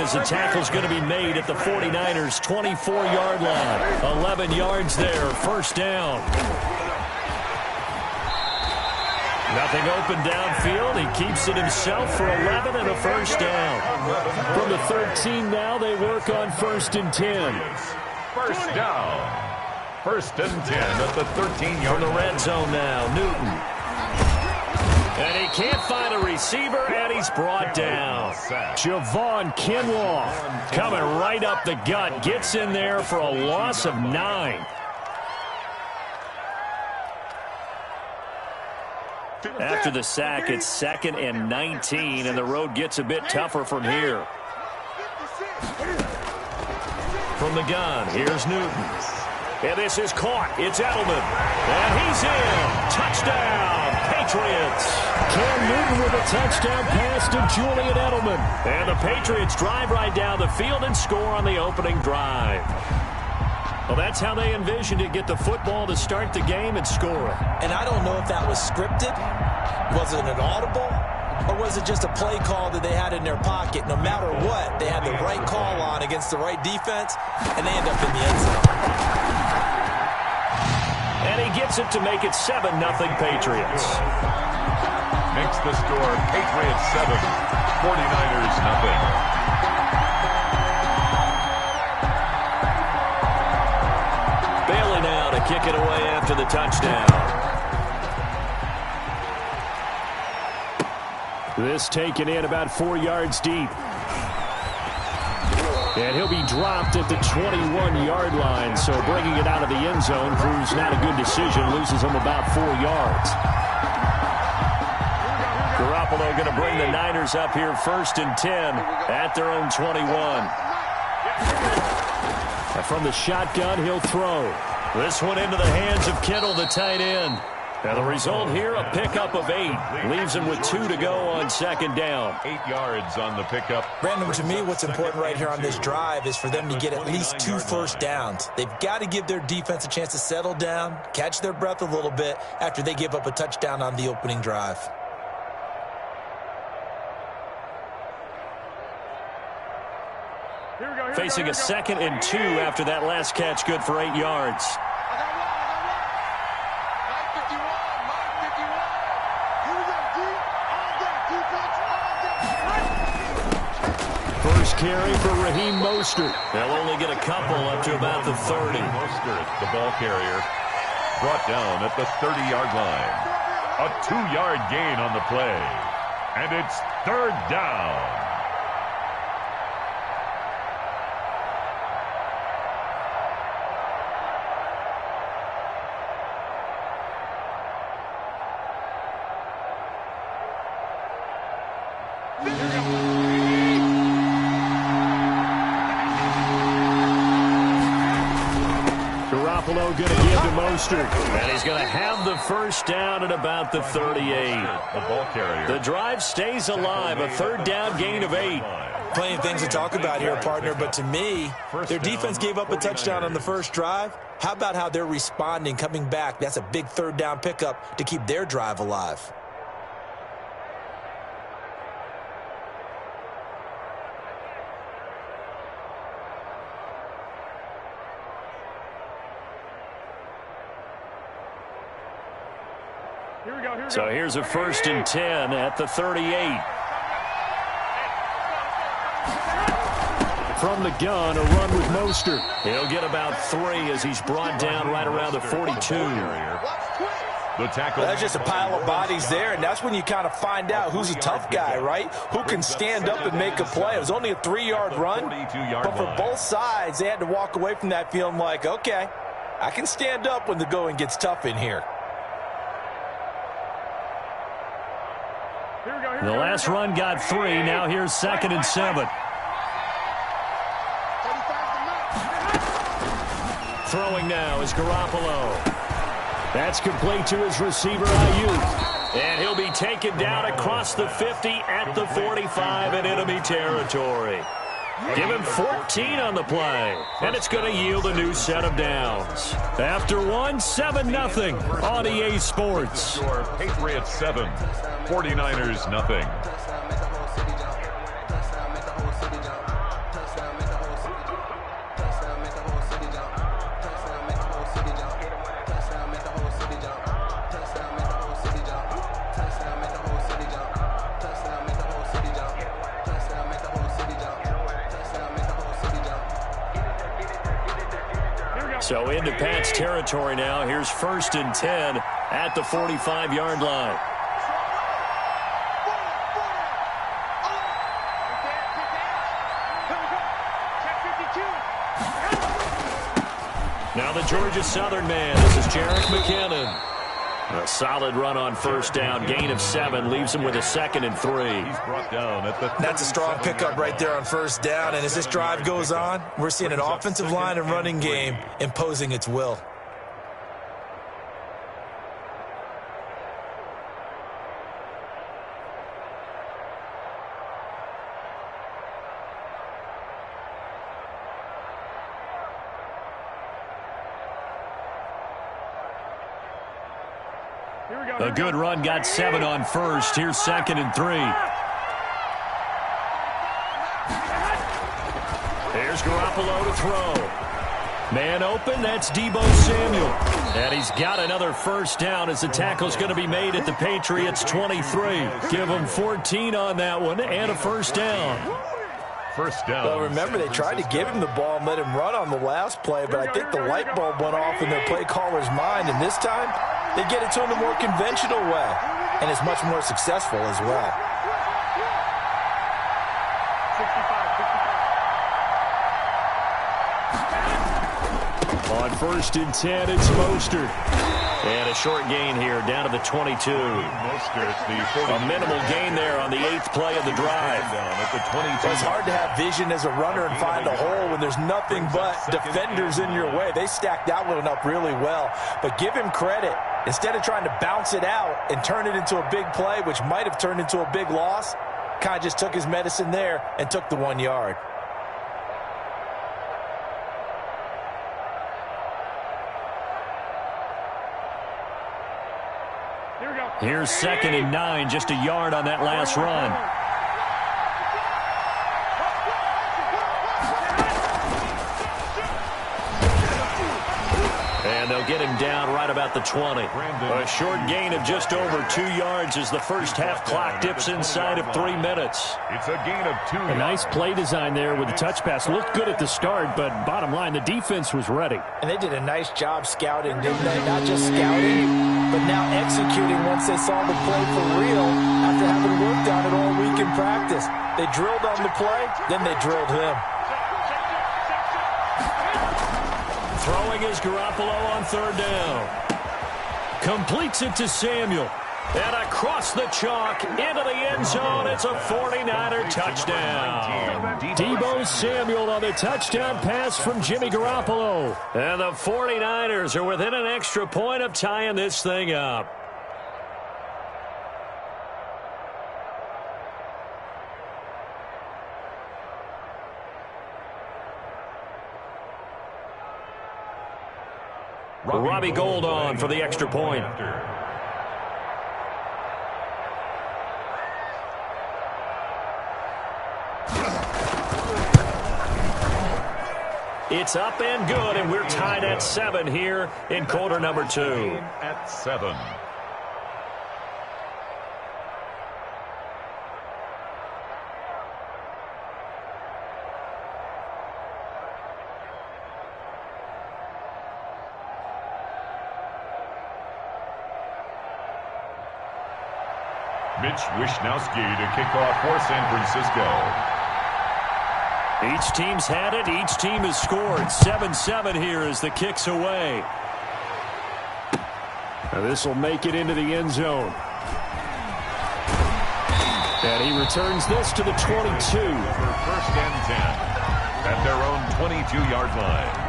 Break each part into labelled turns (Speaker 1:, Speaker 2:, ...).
Speaker 1: as the tackle's going to be made at the 49ers' 24-yard line. 11 yards there, first down. Nothing open downfield. He keeps it himself for 11 and a first down. From the 13 now, they work on 1st and 10.
Speaker 2: First down. 1st and 10 at the 13-yard.
Speaker 1: From the red zone now, Newton. And he can't find a receiver, and he's brought down. Javon Kinlaw coming right up the gut. Gets in there for a loss of 9. After the sack, it's 2nd and 19, and the road gets a bit tougher from here. From the gun, here's Newton. And this is caught. It's Edelman. And he's in. Touchdown, Patriots. Cam Newton with a touchdown pass to Julian Edelman. And the Patriots drive right down the field and score on the opening drive. Well, that's how they envisioned it. Get the football to start the game and score it.
Speaker 3: And I don't know if that was scripted. Was it an audible? Or was it just a play call that they had in their pocket? No matter what, they had the right call on against the right defense, and they end up in the end zone.
Speaker 1: And he gets it to make it 7-0 Patriots.
Speaker 2: Makes the score Patriots 7, 49ers nothing.
Speaker 1: Bailey now to kick it away after the touchdown. This taken in about 4 yards deep. And he'll be dropped at the 21-yard line, so bringing it out of the end zone proves not a good decision. Loses him about 4 yards. Garoppolo going to bring the Niners up here 1st and 10 at their own 21. And from the shotgun, he'll throw. This one into the hands of Kittle, the tight end. Now the result here, a pickup of 8. Leaves him with 2 to go on 2nd down.
Speaker 2: 8 yards on the pickup.
Speaker 3: Brandon, to me, what's important right here on this drive is for them to get at least 2 first downs. They've got to give their defense a chance to settle down, catch their breath a little bit after they give up a touchdown on the opening drive.
Speaker 1: Facing a 2nd and 2 after that last catch, good for 8 yards. First carry for Raheem Mostert. They'll only get a couple up to about the 30.
Speaker 2: Mostert, the ball carrier, brought down at the 30-yard line. A 2-yard gain on the play. And it's 3rd down.
Speaker 1: Garoppolo going to give to Mostert. And he's going to have the first down at about the 38.
Speaker 2: The ball carrier.
Speaker 1: The drive stays alive. A 3rd down gain of 8.
Speaker 3: Plenty of things to talk about here, partner, but to me, their defense gave up a touchdown on the first drive. How about how they're responding, coming back? That's a big 3rd down pickup to keep their drive alive.
Speaker 1: So here's a 1st and 10 at the 38. From the gun, a run with Mostert. He'll get about 3 as he's brought down right around the 42.
Speaker 2: The tackle.
Speaker 3: That's just a pile of bodies there, and that's when you kind of find out who's a tough guy, right? Who can stand up and make a play. It was only a 3-yard run, but for both sides, they had to walk away from that feeling like, okay, I can stand up when the going gets tough in here.
Speaker 1: The last run got 3. Now here's 2nd and 7. Throwing now is Garoppolo. That's complete to his receiver, Ayuk. And he'll be taken down across the 50 at the 45 in enemy territory. Give him 14 on the play. And it's going to yield a new set of downs. After one, 7-0 on EA Sports.
Speaker 2: Patriots 7, 49ers nothing.
Speaker 1: So into Pat's territory now. Here's 1st and 10 at the 45-yard line. Now the Georgia Southern man. This is Jerick McKinnon. A solid run on 1st down. Gain of 7 leaves him with a 2nd and 3.
Speaker 2: He's brought down at the
Speaker 3: That's a strong pickup right there on 1st down. And as this drive goes on, we're seeing an offensive line and running game imposing its will.
Speaker 1: A good run, got 7 on 1st. Here's 2nd and 3. Here's Garoppolo to throw. Man open, that's Deebo Samuel. And he's got another 1st down as the tackle's going to be made at the Patriots' 23. Give him 14 on that one and a 1st down.
Speaker 2: 1st down.
Speaker 3: Well, remember, they tried to give him the ball and let him run on the last play, but I think the light bulb went off in their play caller's mind, and this time they get it to him the more conventional way, and it's much more successful as well.
Speaker 1: 65. On 1st and 10, it's Mostert. And a short gain here down to the 22. A minimal gain there on the 8th play of the drive.
Speaker 3: It's hard to have vision as a runner and find a hole when there's nothing but defenders in your way. They stacked that one up really well. But give him credit. Instead of trying to bounce it out and turn it into a big play, which might have turned into a big loss, kind of just took his medicine there and took the 1 yard.
Speaker 1: Here's 2nd and 9, just a yard on that last run. And they'll get him down right about the 20. A short gain of just over 2 yards as the first half clock dips inside of 3 minutes.
Speaker 2: It's a gain of 2 yards.
Speaker 1: A nice play design there with the touch pass. Looked good at the start, but bottom line, the defense was ready.
Speaker 3: And they did a nice job scouting, didn't they? Not just scouting, but now executing once they saw the play for real after having worked on it all week in practice. They drilled on the play, then they drilled him.
Speaker 1: Throwing is Garoppolo on 3rd down. Completes it to Samuel. And across the chalk into the end zone. It's a 49er touchdown. Deebo Samuel on the touchdown pass from Jimmy Garoppolo. And the 49ers are within an extra point of tying this thing up. Robbie Gould on for the extra point. It's up and good, and we're tied at 7 here in quarter number 2.
Speaker 2: At 7. Mitch Wishnowsky to kick off for San Francisco.
Speaker 1: Each team's had it. Each team has scored. 7-7 here as the kick's away. Now this will make it into the end zone. And he returns this to the 22.
Speaker 2: For 1st and 10 at their own 22-yard line.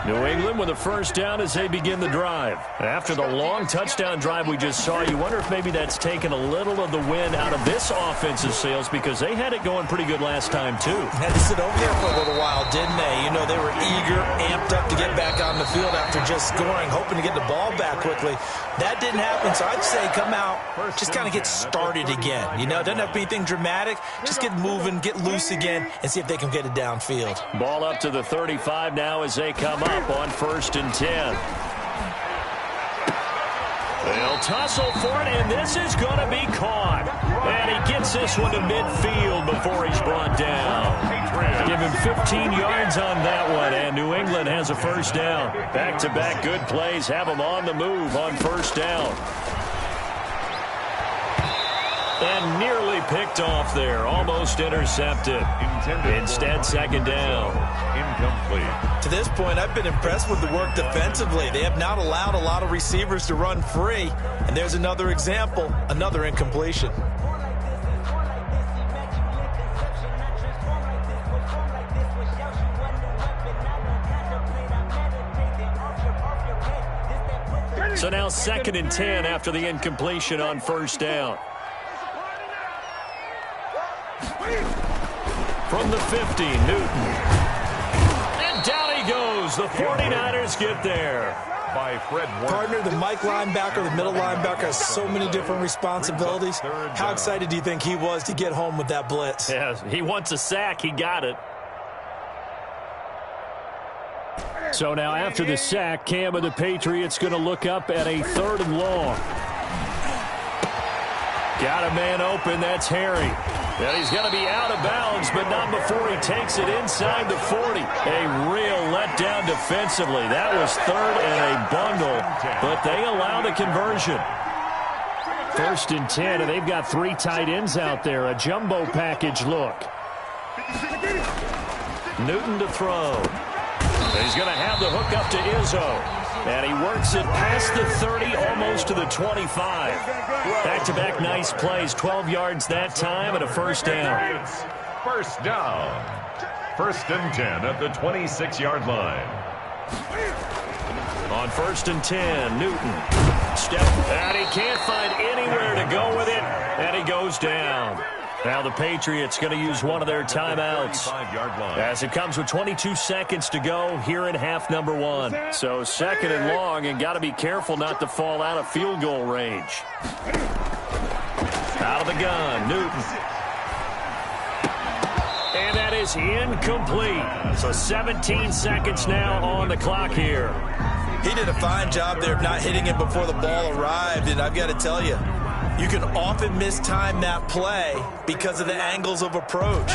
Speaker 1: New England with a 1st down as they begin the drive. After the long touchdown drive we just saw, you wonder if maybe that's taken a little of the wind out of this offensive sails because they had it going pretty good last time too.
Speaker 3: Had to sit over there for a little while, didn't they? You know, they were eager, amped up to get back on the field after just scoring, hoping to get the ball back quickly. That didn't happen, so I'd say come out, just kind of get started again. You know, it doesn't have to be anything dramatic. Just get moving, get loose again, and see if they can get it downfield.
Speaker 1: Ball up to the 35 now as they come up on 1st and 10. They'll tussle for it, and this is going to be caught. And he gets this one to midfield before he's brought down. Give him 15 yards on that one, and New England has a first down. Back-to-back good plays have them on the move on first down. And nearly picked off there. Almost intercepted. Instead, second down.
Speaker 2: Incomplete.
Speaker 3: To this point, I've been impressed with the work defensively. They have not allowed a lot of receivers to run free. And there's another example, another incompletion.
Speaker 1: So now 2nd and 10 after the incompletion on first down. From the 50, Newton. And down he goes. The 49ers get there.
Speaker 2: By Fred Warner.
Speaker 3: Partner, the Mike linebacker, the middle linebacker has so many different responsibilities. How excited do you think he was to get home with that blitz?
Speaker 1: Yeah, he wants a sack. He got it. So now after the sack, Cam of the Patriots going to look up at a 3rd and long. Got a man open. That's Harry. And he's going to be out of bounds, but not before he takes it inside the 40. A real letdown defensively. That was 3rd and a bundle, but they allow the conversion. 1st and 10, and they've got 3 tight ends out there. A jumbo package look. Newton to throw. He's going to have the hook up to Izzo. And he works it past the 30, almost to the 25. Back-to-back nice plays. 12 yards that time and a first down.
Speaker 2: First down. 1st and 10 at the 26-yard line.
Speaker 1: On 1st and 10, Newton. Step. And he can't find anywhere to go with it. And he goes down. Now the Patriots going to use one of their timeouts as it comes with 22 seconds to go here in half number 1. So 2nd and long, and got to be careful not to fall out of field goal range. Out of the gun, Newton. And that is incomplete. So 17 seconds now on the clock here.
Speaker 3: He did a fine job there of not hitting it before the ball arrived, and I've got to tell you, you can often mistime that play because of the angles of approach.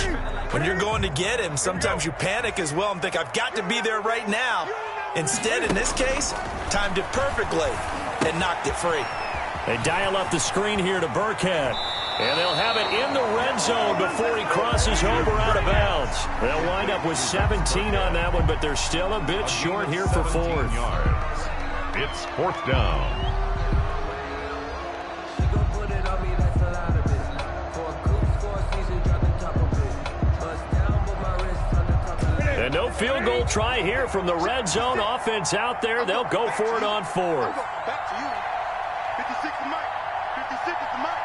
Speaker 3: When you're going to get him, sometimes you panic as well and think, I've got to be there right now. Instead, in this case, timed it perfectly and knocked it free.
Speaker 1: They dial up the screen here to Burkhead. And they'll have it in the red zone before he crosses over out of bounds. They'll wind up with 17 on that one, but they're still a bit short here for 4th.
Speaker 2: It's 4th down.
Speaker 1: And no field goal try here from the red zone. Offense out there. They'll go for it on 4th.
Speaker 4: Back to you. 56 is Mike. 56 is Mike.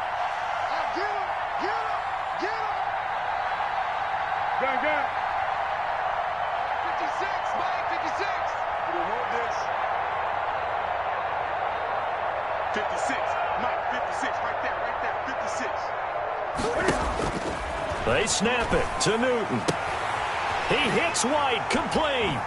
Speaker 4: Get him. Get him. Get him. Gun. 56, Mike. 56. You don't want this. 56. Mike, 56. Right there. 56.
Speaker 1: They snap it to Newton. He hits White, complete.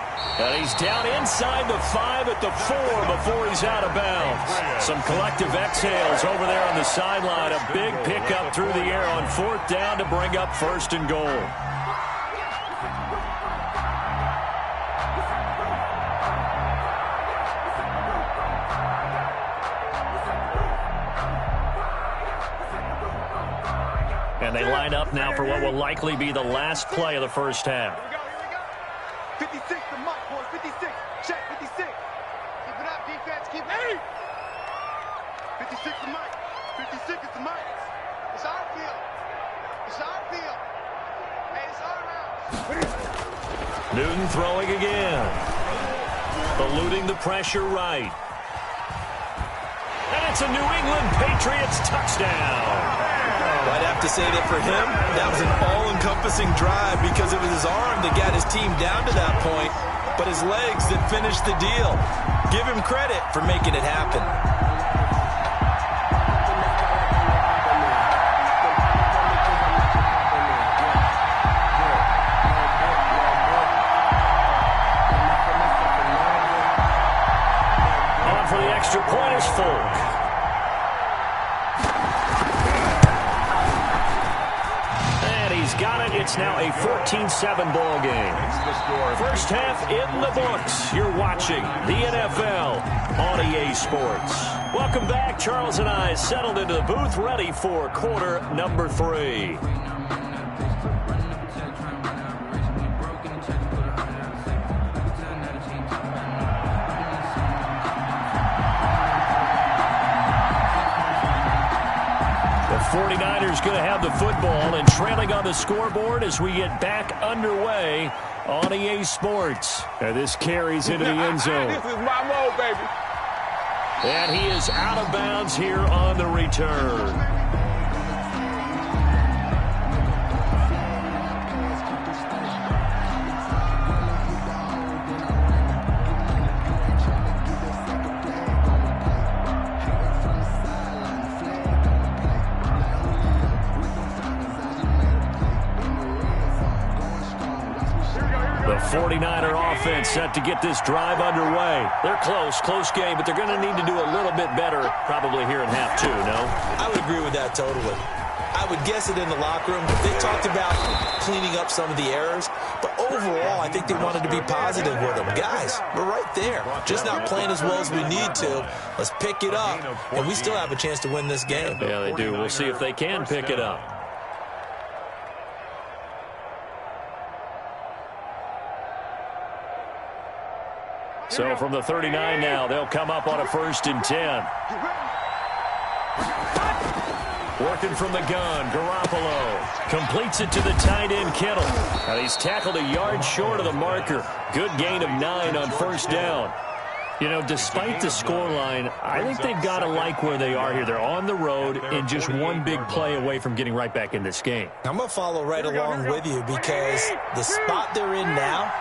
Speaker 1: And he's down inside the 5 at the 4 before he's out of bounds. Some collective exhales over there on the sideline. A big pickup through the air on 4th down to bring up 1st and goal. And they line up now for what will likely be the last play of the first half.
Speaker 4: 56 to Mike, boys. 56. Check, 56. Keep it up, defense. Keep it. 56 to Mike. 56 is to Mike. It's our field. It's our field. Hey, it's our house.
Speaker 1: Newton throwing again. Eluding the pressure right. And it's a New England Patriots touchdown.
Speaker 3: I'd have to say that for him, that was an all-encompassing drive because it was his arm that got his team down to that point, but his legs that finished the deal. Give him credit for making it happen.
Speaker 1: On for the extra point is Folk. It's now a 14-7 ball game. First half in the books. You're watching the NFL on EA Sports. Welcome back. Charles and I settled into the booth, ready for quarter number 3. The 49ers going to have the football and trailing on the scoreboard as we get back underway on EA Sports. And this carries into the end zone.
Speaker 5: This is my mode, baby.
Speaker 1: And he is out of bounds here on the return. The 49er offense set to get this drive underway. They're close game, but they're going to need to do a little bit better probably here in half 2, no?
Speaker 3: I would agree with that totally. I would guess it in the locker room. They talked about cleaning up some of the errors, but overall, I think they wanted to be positive with them. Guys, we're right there. Just not playing as well as we need to. Let's pick it up, and we still have a chance to win this game.
Speaker 1: Yeah, they do. We'll see if they can pick it up. So from the 39 now, they'll come up on a 1st and 10. Working from the gun, Garoppolo completes it to the tight end, Kittle. And he's tackled a yard short of the marker. Good gain of 9 on 1st down. You know, despite the scoreline, I think they've got to like where they are here. They're on the road and just one big play away from getting right back in this game.
Speaker 3: I'm going to follow right along with you because the spot they're in now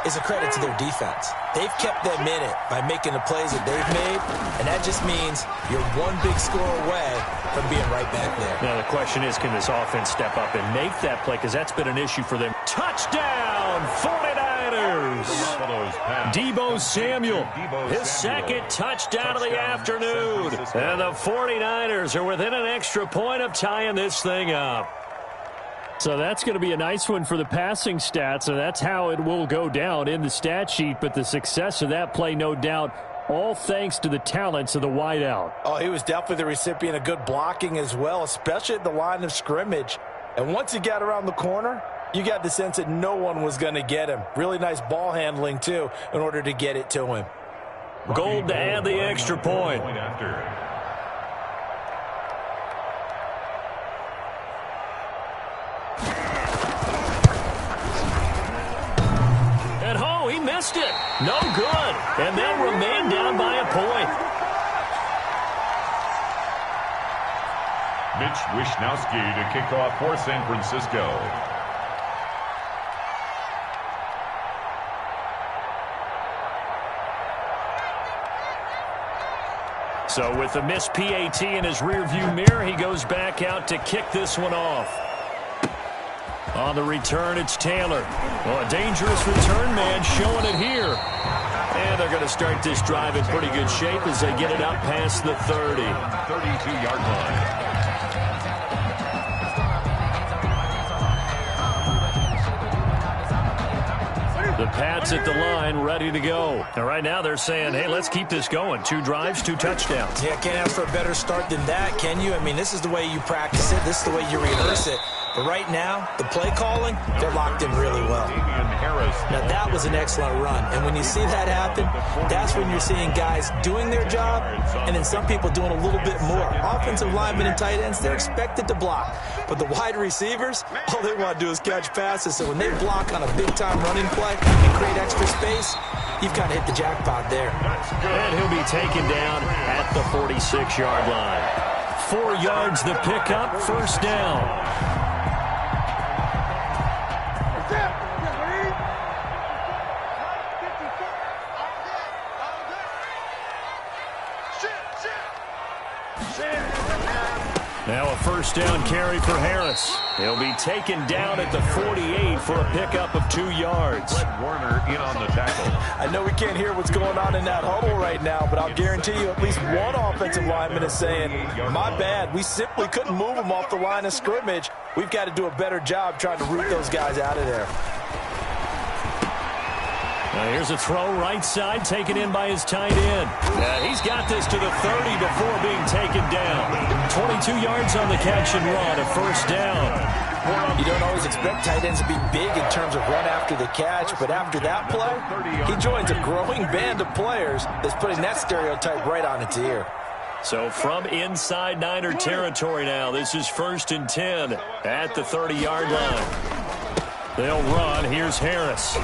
Speaker 3: is a credit to their defense. They've kept them in it by making the plays that they've made, and that just means you're one big score away from being right back there.
Speaker 1: Now, the question is, can this offense step up and make that play? Because that's been an issue for them. Touchdown, 49ers! Deebo Samuel, his second touchdown of the afternoon. And the 49ers are within an extra point of tying this thing up. So that's going to be a nice one for the passing stats, and that's how it will go down in the stat sheet. But the success of that play, no doubt, all thanks to the talents of the wideout.
Speaker 3: Oh, he was definitely the recipient of good blocking as well, especially at the line of scrimmage. And once he got around the corner, you got the sense that no one was going to get him. Really nice ball handling, too, in order to get it to him.
Speaker 1: Gold to add the extra point. Missed it. No good. And they'll remain down by a point.
Speaker 2: Mitch Wishnowsky to kick off for San Francisco.
Speaker 1: So with the missed PAT in his rearview mirror, he goes back out to kick this one off. On the return, it's Taylor. Well, a dangerous return man showing it here. And they're going to start this drive in pretty good shape as they get it up past the 30.
Speaker 2: 32-yard line.
Speaker 1: The Pats at the line, ready to go. And right now they're saying, hey, let's keep this going. 2 drives, 2 touchdowns.
Speaker 3: Yeah, can't ask for a better start than that, can you? I mean, this is the way you practice it. This is the way you rehearse it. But right now, the play calling, they're locked in really well. Now, that was an excellent run. And when you see that happen, that's when you're seeing guys doing their job and then some people doing a little bit more. Offensive linemen and tight ends, they're expected to block. But the wide receivers, all they want to do is catch passes. So when they block on a big-time running play and create extra space, you've kind of hit the jackpot there.
Speaker 1: And he'll be taken down at the 46-yard line. 4 yards the pickup, 1st down. Now a first down carry for Harris. He'll be taken down at the 48 for a pickup of 2 yards.
Speaker 2: Fred Warner in on the tackle.
Speaker 3: I know we can't hear what's going on in that huddle right now, but I'll guarantee you at least one offensive lineman is saying, my bad, we simply couldn't move them off the line of scrimmage. We've got to do a better job trying to root those guys out of there.
Speaker 1: Now here's a throw right side, taken in by his tight end. He's got this to the 30 before being taken down. 22 yards on the catch and run, a first down.
Speaker 3: You don't always expect tight ends to be big in terms of run after the catch, but after that play, he joins a growing band of players that's putting that stereotype right on its ear.
Speaker 1: So from inside Niner territory now, this is 1st and 10 at the 30-yard line. They'll run. Here's Harris.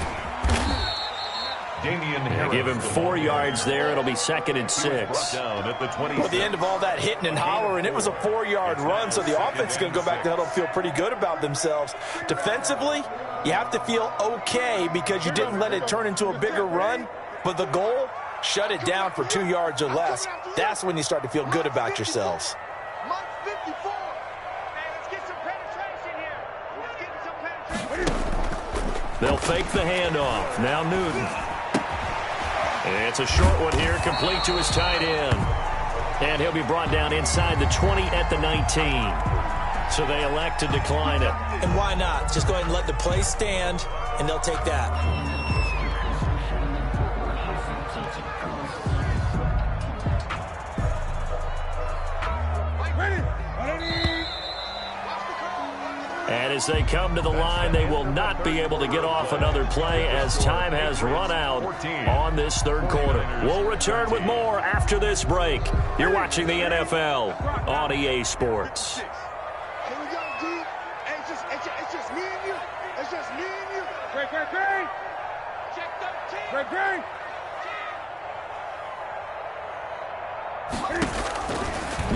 Speaker 1: Give him 4 yards there. It'll be 2nd and 6.
Speaker 3: At the end of all that hitting and hollering, it was a 4-yard run, so the offense is going to go back to huddle and feel pretty good about themselves. Defensively, you have to feel okay because you didn't let it turn into a bigger run, but the goal, shut it down for 2 yards or less. That's when you start to feel good about yourselves.
Speaker 1: They'll fake the handoff. Now Newton. It's a short one here, complete to his tight end. And he'll be brought down inside the 20 at the 19. So they elect to decline it.
Speaker 3: And why not? Just go ahead and let the play stand, and they'll take that.
Speaker 1: And as they come to the line, they will not be able to get off another play as time has run out on this 3rd quarter. We'll return with more after this break. You're watching the NFL on EA Sports.
Speaker 4: Here we go, D. It's just me and you. It's just me and you. Great. Check 13. Great.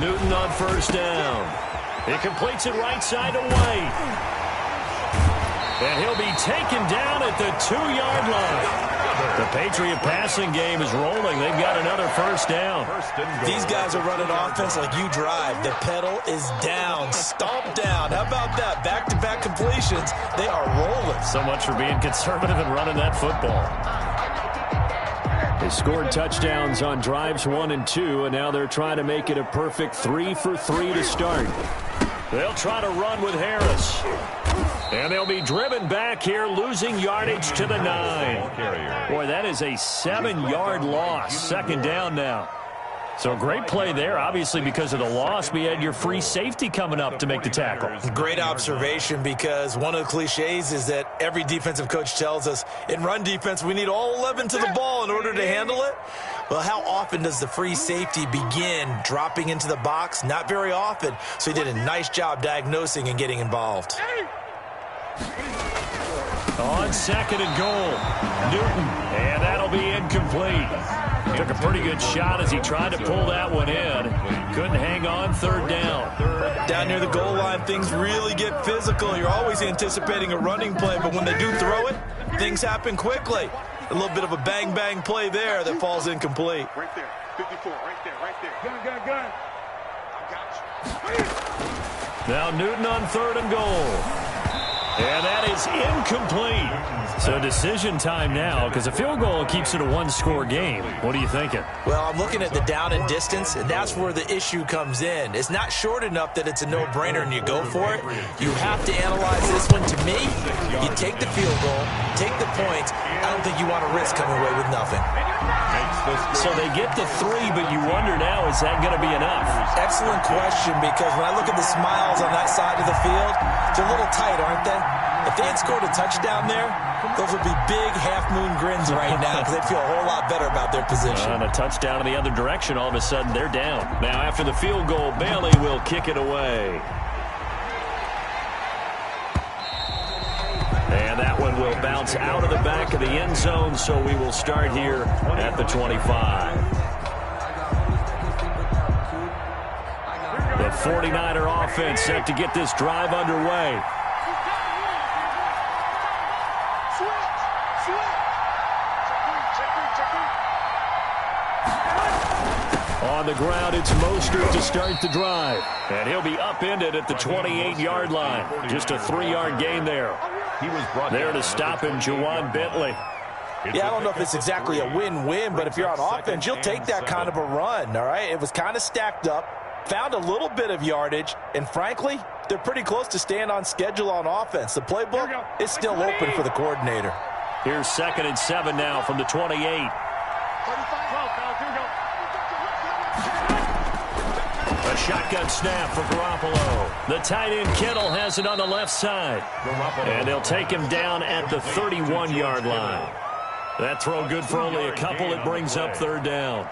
Speaker 1: Newton on first down. He completes it right side away. And he'll be taken down at the 2-yard line. The Patriot passing game is rolling. They've got another first down.
Speaker 3: These guys are running offense like you drive. The pedal is down, stomp down. How about that? Back-to-back completions. They are rolling.
Speaker 1: So much for being conservative and running that football. They scored touchdowns on drives 1 and 2, and now they're trying to make it a perfect 3 for 3 to start. They'll try to run with Harris. And they'll be driven back here, losing yardage to the 9. Boy, that is a 7-yard loss. 2nd down now. So a great play there, obviously because of the loss. We had your free safety coming up to make the tackle.
Speaker 3: Great observation, because one of the cliches is that every defensive coach tells us in run defense we need all 11 to the ball in order to handle it. Well, how often does the free safety begin dropping into the box? Not very often. So he did a nice job diagnosing and getting involved.
Speaker 1: On 2nd and goal, Newton, and that'll be incomplete. Took a pretty good shot as he tried to pull that one in. Couldn't hang on. 3rd down.
Speaker 3: Down near the goal line, things really get physical. You're always anticipating a running play, but when they do throw it, things happen quickly. A little bit of a bang-bang play there that falls incomplete.
Speaker 4: Right there. 54. Right there. Gun. I got you.
Speaker 1: Now Newton on 3rd and goal. And that is incomplete. So decision time now, because a field goal keeps it a 1-score game. What are you thinking?
Speaker 3: Well, I'm looking at the down and distance, and that's where the issue comes in. It's not short enough that it's a no-brainer and you go for it. You have to analyze this one. To me, you take the field goal, take the points. I don't think you want to risk coming away with nothing.
Speaker 1: So they get the 3, but you wonder now, is that going to be enough?
Speaker 3: Excellent question, because when I look at the smiles on that side of the field, they're a little tight, aren't they? If they had scored a touchdown there, those would be big half-moon grins right now, because they'd feel a whole lot better about their position.
Speaker 1: And a touchdown in the other direction, all of a sudden they're down. Now after the field goal, Bailey will kick it away. And that one will bounce out of the back of the end zone, so we will start here at the 25. The 49er offense set to get this drive underway. On On the ground, it's Mostert to start the drive. And he'll be upended at the 28-yard line. Just a 3-yard gain there.
Speaker 2: He was brought
Speaker 1: there to stop him, Juwan Bentley.
Speaker 3: Yeah, I don't know if it's exactly a win-win, but if you're on offense, you'll take that kind of a run, all right? It was kind of stacked up, found a little bit of yardage, and frankly, they're pretty close to staying on schedule on offense. The playbook is still open for the coordinator.
Speaker 1: Here's 2nd and 7 now from the 28. A shotgun snap for Garoppolo. The tight end Kittle has it on the left side. And they'll take him down at the 31-yard line. That throw good for only a couple. It brings up 3rd down.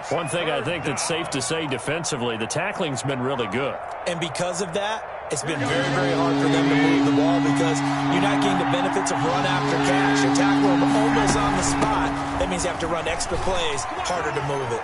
Speaker 1: One thing I think that's safe to say defensively, the tackling's been really good.
Speaker 3: And because of that, it's been very, very hard for them to move the ball because you're not getting the benefits of run after catch. You tackle them almost on the spot. That means you have to run extra plays, harder to move it.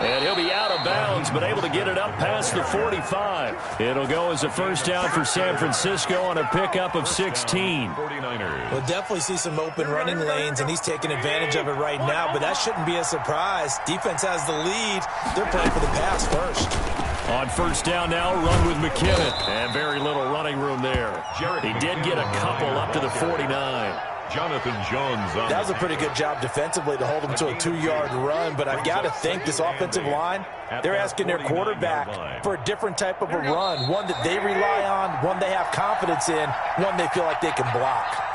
Speaker 1: And he'll be out of bounds, but able to get it up past the 45. It'll go as a 1st down for San Francisco on a pickup of 16.
Speaker 3: We'll definitely see some open running lanes, and he's taking advantage of it right now, but that shouldn't be a surprise. Defense has the lead. They're playing for the pass first.
Speaker 1: On 1st down now, run with McKinnon. And very little running room there. He did get a couple up to the 49.
Speaker 2: Jonathan Jones on.
Speaker 3: That was a pretty good job defensively to hold him to a 2-yard run, but I've got to think this offensive line, they're asking their quarterback for a different type of a run, one that they rely on, one they have confidence in, one they feel like they can block.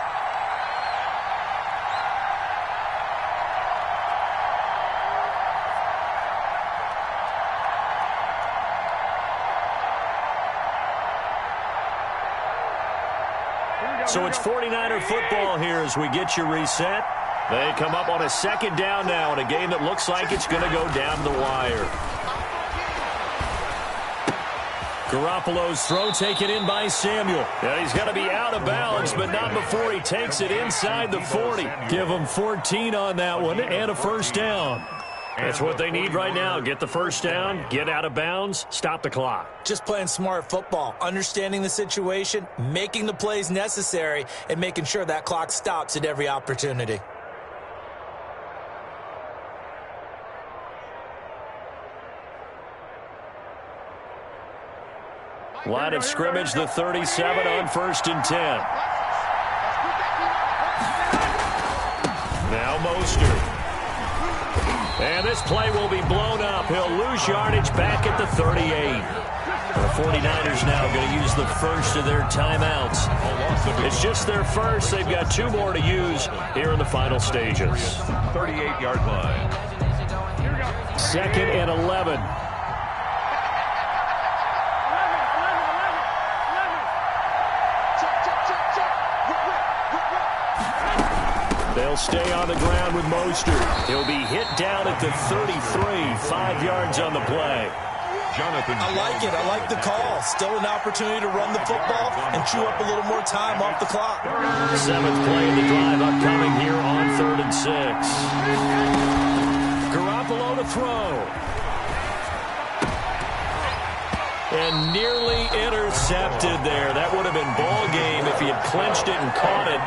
Speaker 1: So it's 49er football here as we get you reset. They come up on a 2nd down now in a game that looks like it's going to go down the wire. Garoppolo's throw taken in by Samuel. And he's going to be out of bounds, but not before he takes it inside the 40. Give him 14 on that one and a 1st down. That's what they need right now. Get the 1st down, get out of bounds, stop the clock.
Speaker 3: Just playing smart football, understanding the situation, making the plays necessary, and making sure that clock stops at every opportunity.
Speaker 1: Line of scrimmage, the 37 on 1st and 10. Now Mostert. And this play will be blown up. He'll lose yardage back at the 38. The 49ers now going to use the first of their timeouts. It's just their first. They've got 2 more to use here in the final stages.
Speaker 2: 38-yard line.
Speaker 1: 2nd and 11. They'll stay on the ground with Mostert. He'll be hit down at the 33, 5 yards on the play.
Speaker 2: Jonathan.
Speaker 3: I like it. I like the call. Still an opportunity to run the football and chew up a little more time off the clock.
Speaker 1: 7th play of the drive upcoming here on 3rd and 6. Garoppolo to throw. And nearly intercepted there. That would have been ball game if he had clinched it and caught it.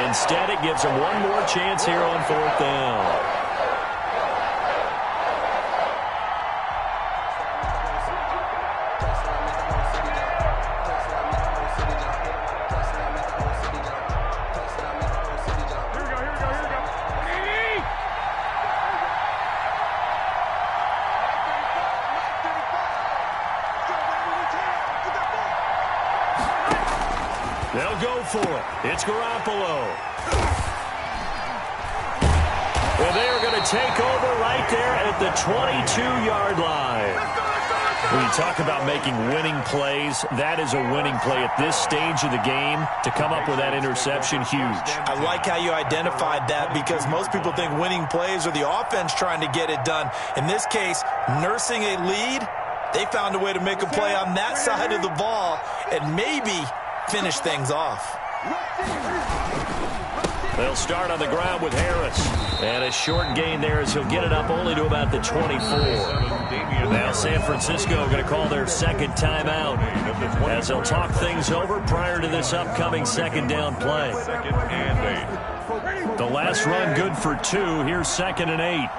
Speaker 1: Instead, it gives him one more chance here on 4th down. They'll go for it. It's Garoppolo. And they are going to take over right there at the 22-yard line. When you talk about making winning plays, that is a winning play at this stage of the game. To come up with that interception, huge.
Speaker 3: I like how you identified that because most people think winning plays are the offense trying to get it done. In this case, nursing a lead, they found a way to make a play on that side of the ball and maybe finish things off.
Speaker 1: They'll start on the ground with Harris. And a short gain there as he'll get it up only to about the 24. Now San Francisco going to call their 2nd timeout as they'll talk things over prior to this upcoming 2nd down play. The last run good for 2. Here's 2nd and 8.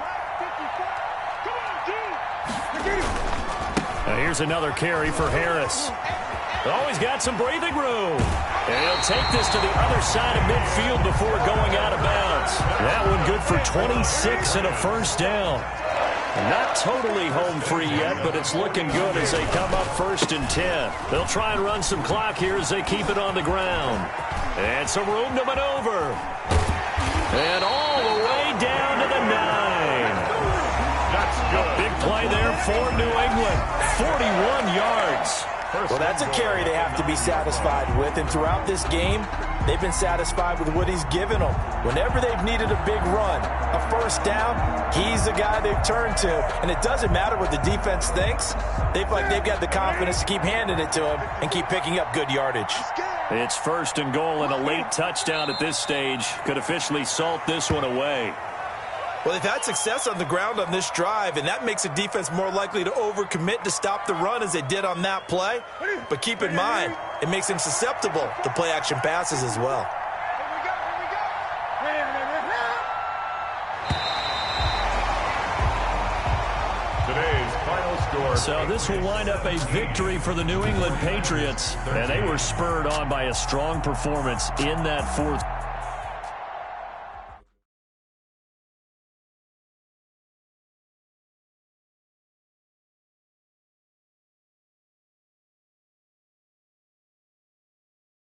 Speaker 1: Now here's another carry for Harris. Oh, he's got some breathing room. And he'll take this to the other side of midfield before going out of bounds. That one good for 26 and a first down. Not totally home free yet, but it's looking good as they come up 1st and 10. They'll try and run some clock here as they keep it on the ground. And some room to maneuver. And all the way down to the 9.
Speaker 2: That's good.
Speaker 1: Big play there for New England. 41 yards.
Speaker 3: Well, that's a carry they have to be satisfied with. And throughout this game, they've been satisfied with what he's given them. Whenever they've needed a big run, a first down, he's the guy they've turned to. And it doesn't matter what the defense thinks. They've got the confidence to keep handing it to him and keep picking up good yardage.
Speaker 1: It's 1st and goal and a late touchdown at this stage. Could officially salt this one away.
Speaker 3: Well, they've had success on the ground on this drive, and that makes the defense more likely to overcommit to stop the run as they did on that play. But keep in mind, it makes them susceptible to play-action passes as well.
Speaker 2: Today's final score.
Speaker 1: So this will wind up a victory for the New England Patriots, and they were spurred on by a strong performance in that 4th